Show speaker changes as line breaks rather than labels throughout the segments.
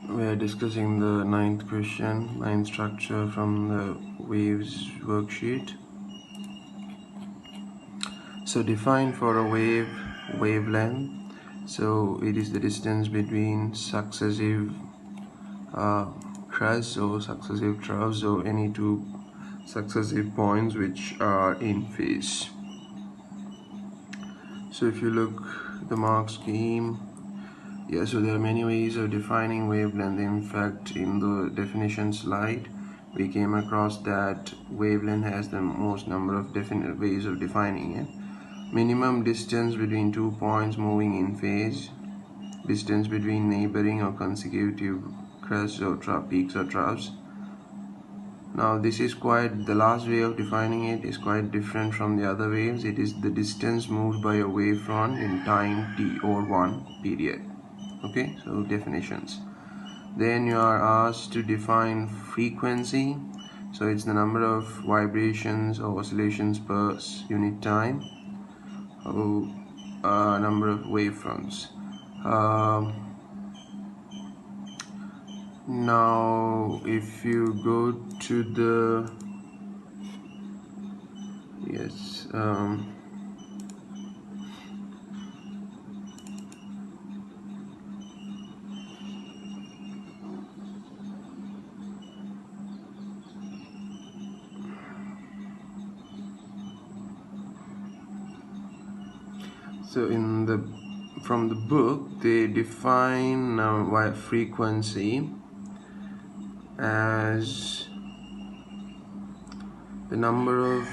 We are discussing the ninth question, ninth structure from the waves worksheet. So define for a wavelength. So it is the distance between successive crests or successive troughs or any two successive points which are in phase. So if you look the mark scheme, so there are many ways of defining wavelength. In fact, in the definition slide, we came across that wavelength has the most number of definite ways of defining it. Minimum distance between 2 points moving in phase, distance between neighboring or consecutive crests or peaks or troughs. Now this is the last way of defining it is quite different from the other waves. It is the distance moved by a wavefront in time t or 1 period. Okay, so definitions. Then you are asked to define frequency. So it's the number of vibrations or oscillations per unit time, or number of wavefronts. Now if you go to the so from the book they define frequency as the number of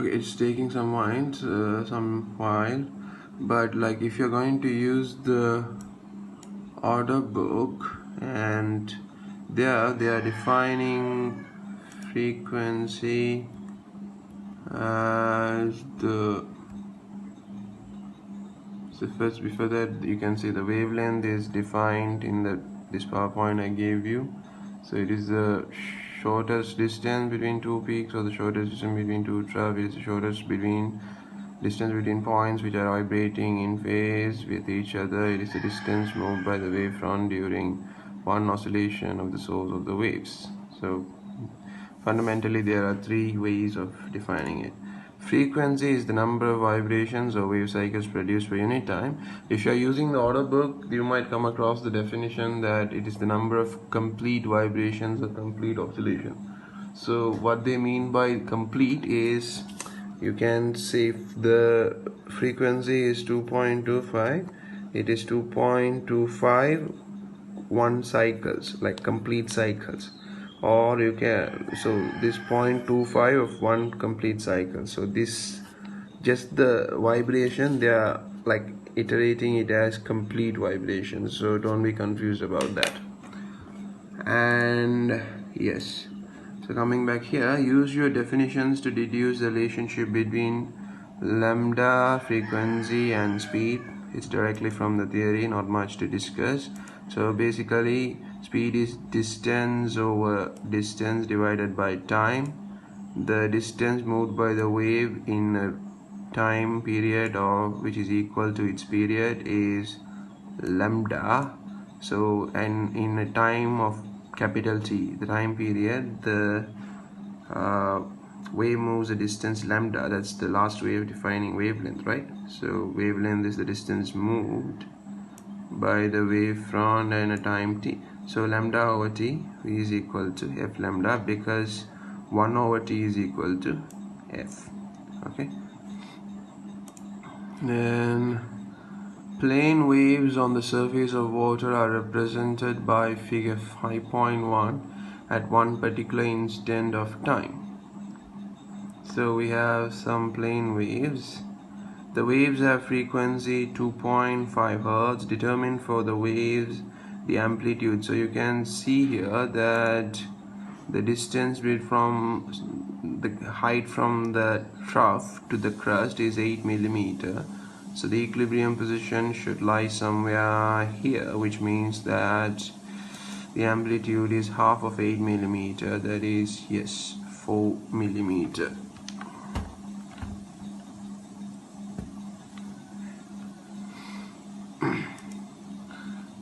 it's taking some while, but like if you're going to use the order book, and there they are defining frequency as the first, before that you can see the wavelength is defined in this PowerPoint I gave you. So it is the shortest distance between two peaks, or the shortest distance between two troughs. It is the shortest distance between points which are vibrating in phase with each other. It is the distance moved by the wavefront during one oscillation of the source of the waves. So fundamentally there are three ways of defining it. Frequency is the number of vibrations or wave cycles produced per unit time. If you are using the order book, you might come across the definition that it is the number of complete vibrations or complete oscillation. So what they mean by complete is, you can say if the frequency is 2.25, it is 2.25 one cycles, like complete cycles. Or you can, so this 0.25 of one complete cycle. So this just the vibration, they are like iterating it as complete vibrations, so don't be confused about that. And yes, so coming back here, use your definitions to deduce the relationship between lambda, frequency and speed. It's directly from the theory, not much to discuss. So basically speed is distance over distance divided by time. The distance moved by the wave in a time period which is equal to its period is lambda. So, and in a time of capital T, the time period, the wave moves a distance lambda. That's the last way of defining wavelength, right? So wavelength is the distance moved by the wavefront and a time t. So lambda over t is equal to f lambda, because 1 over t is equal to f. Okay, then plane waves on the surface of water are represented by figure 5.1 at one particular instant of time. So we have some plane waves. The waves have frequency 2.5 Hertz. Determine for the waves the amplitude. So you can see here that the distance from the height from the trough to the crust is 8 millimeter. So the equilibrium position should lie somewhere here, which means that the amplitude is half of 8 millimeter, that is, yes, 4 millimeter.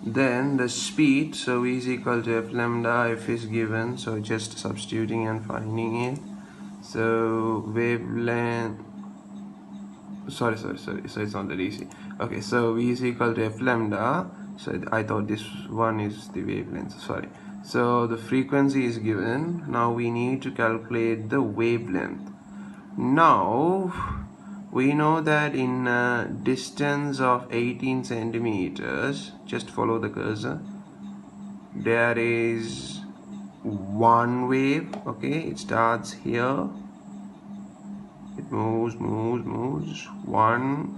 Then the speed, so V is equal to F lambda, F is given, so just substituting and finding it. So wavelength, sorry, so it's not that easy. Okay, so V is equal to F lambda, so I thought this one is the wavelength, sorry. So the frequency is given, now we need to calculate the wavelength. Now we know that in a distance of 18 centimeters, just follow the cursor, there is one wave. Okay, it starts here, it moves, one,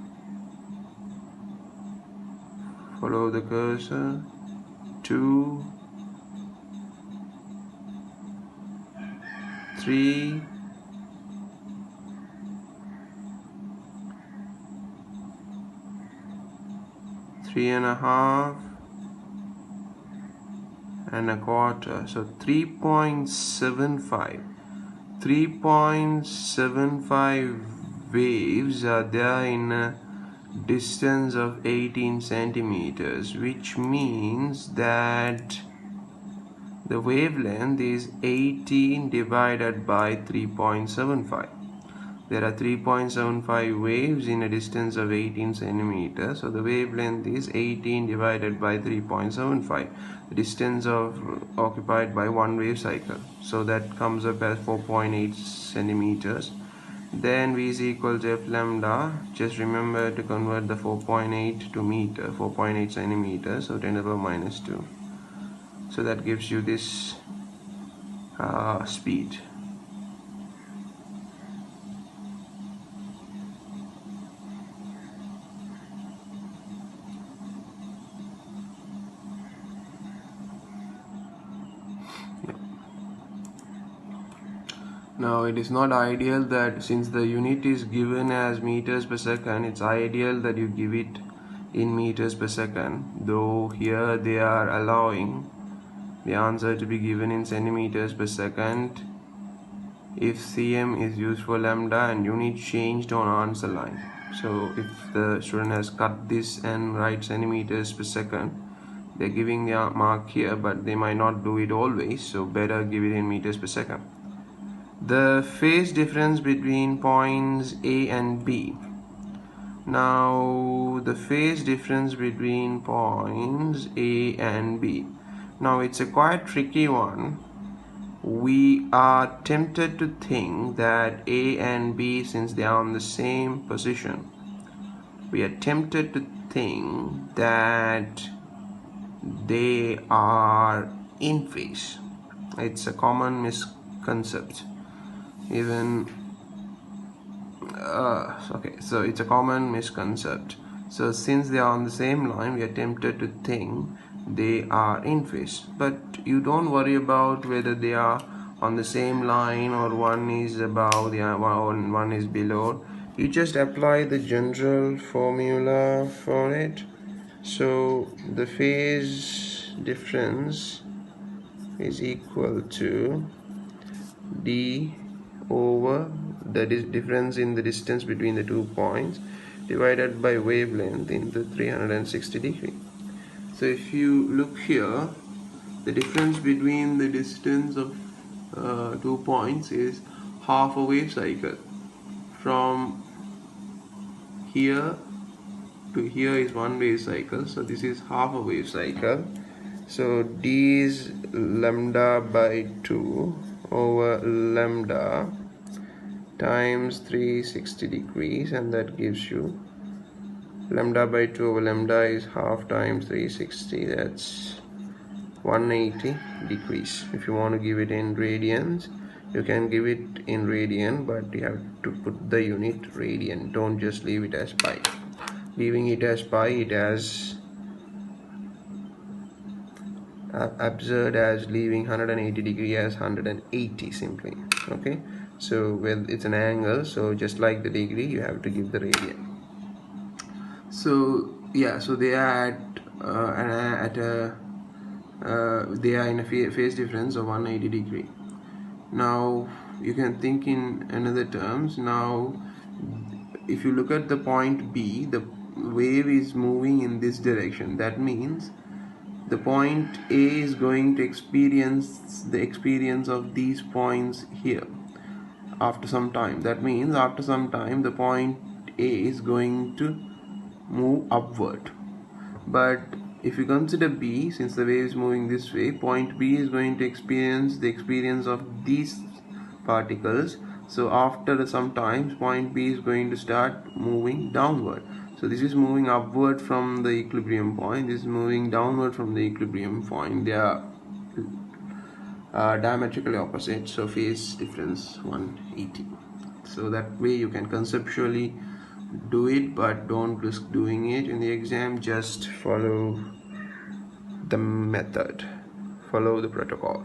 follow the cursor, 2, 3, 3.5 and a quarter, so 3.75 waves are there in a distance of 18 centimeters, which means that the wavelength is 18 divided by 3.75. There are 3.75 waves in a distance of 18 centimeters, so the wavelength is 18 divided by 3.75, the distance occupied by one wave cycle, so that comes up as 4.8 centimeters. Then V is equal to F lambda, just remember to convert the 4.8 to meter, 4.8 centimeters, so 10 to the power minus 2, so that gives you this speed. Now it is not ideal that, since the unit is given as meters per second, it's ideal that you give it in meters per second, though here they are allowing the answer to be given in centimeters per second if cm is used for lambda and unit changed on answer line. So if the student has cut this and write centimeters per second, they're giving the mark here, but they might not do it always, so better give it in meters per second. The phase difference between points A and B. Now the phase difference between points A and B. Now it's a quite tricky one. We are tempted to think that A and B, since they are on the same position, we are tempted to think that they are in phase. It's a common misconception. Okay, so it's a common misconception. So since they are on the same line, we are tempted to think they are in phase, but you don't worry about whether they are on the same line or one is above the one is below. You just apply the general formula for it. So the phase difference is equal to d over the difference in the distance between the 2 points divided by wavelength into 360 degree. So if you look here, the difference between the distance of 2 points is half a wave cycle. From here to here is one wave cycle, so this is half a wave cycle. So d is lambda by 2 over lambda times 360 degrees, and that gives you lambda by 2 over lambda is half times 360, that's 180 degrees. If you want to give it in radians, you can give it in radian, but you have to put the unit radian. Don't just leave it as pi. Leaving it as pi, it has absurd as leaving 180 degree as 180 simply. Okay, So when it's an angle, so just like the degree, you have to give the radian. So yeah, so they are they are in a phase difference of 180 degree. Now you can think in another terms. Now if you look at the point B, the wave is moving in this direction. That means the point A is going to experience the experience of these points here after some time. That means after some time the point A is going to move upward. But if you consider B, since the wave is moving this way, point B is going to experience the experience of these particles. So after some time, point B is going to start moving downward. So this is moving upward from the equilibrium point, this is moving downward from the equilibrium point. They are diametrically opposite, so phase difference 180. So that way you can conceptually do it, but don't risk doing it in the exam. Just follow the method, follow the protocol.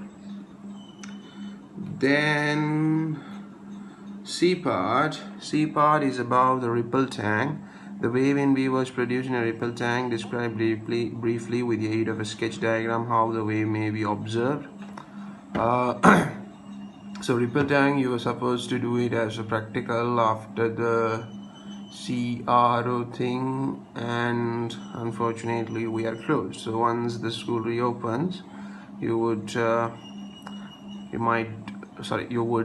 Then C part is about the ripple tank. The wave in B was produced in a ripple tank. Describe briefly with the aid of a sketch diagram how the wave may be observed. So ripple tank, you were supposed to do it as a practical after the CRO thing, and unfortunately we are closed. So once the school reopens, you would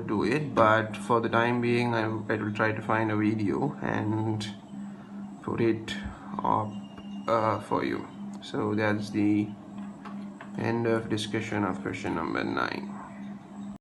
do it, but for the time being I will try to find a video and put it up for you. So that's the end of discussion of question number 9.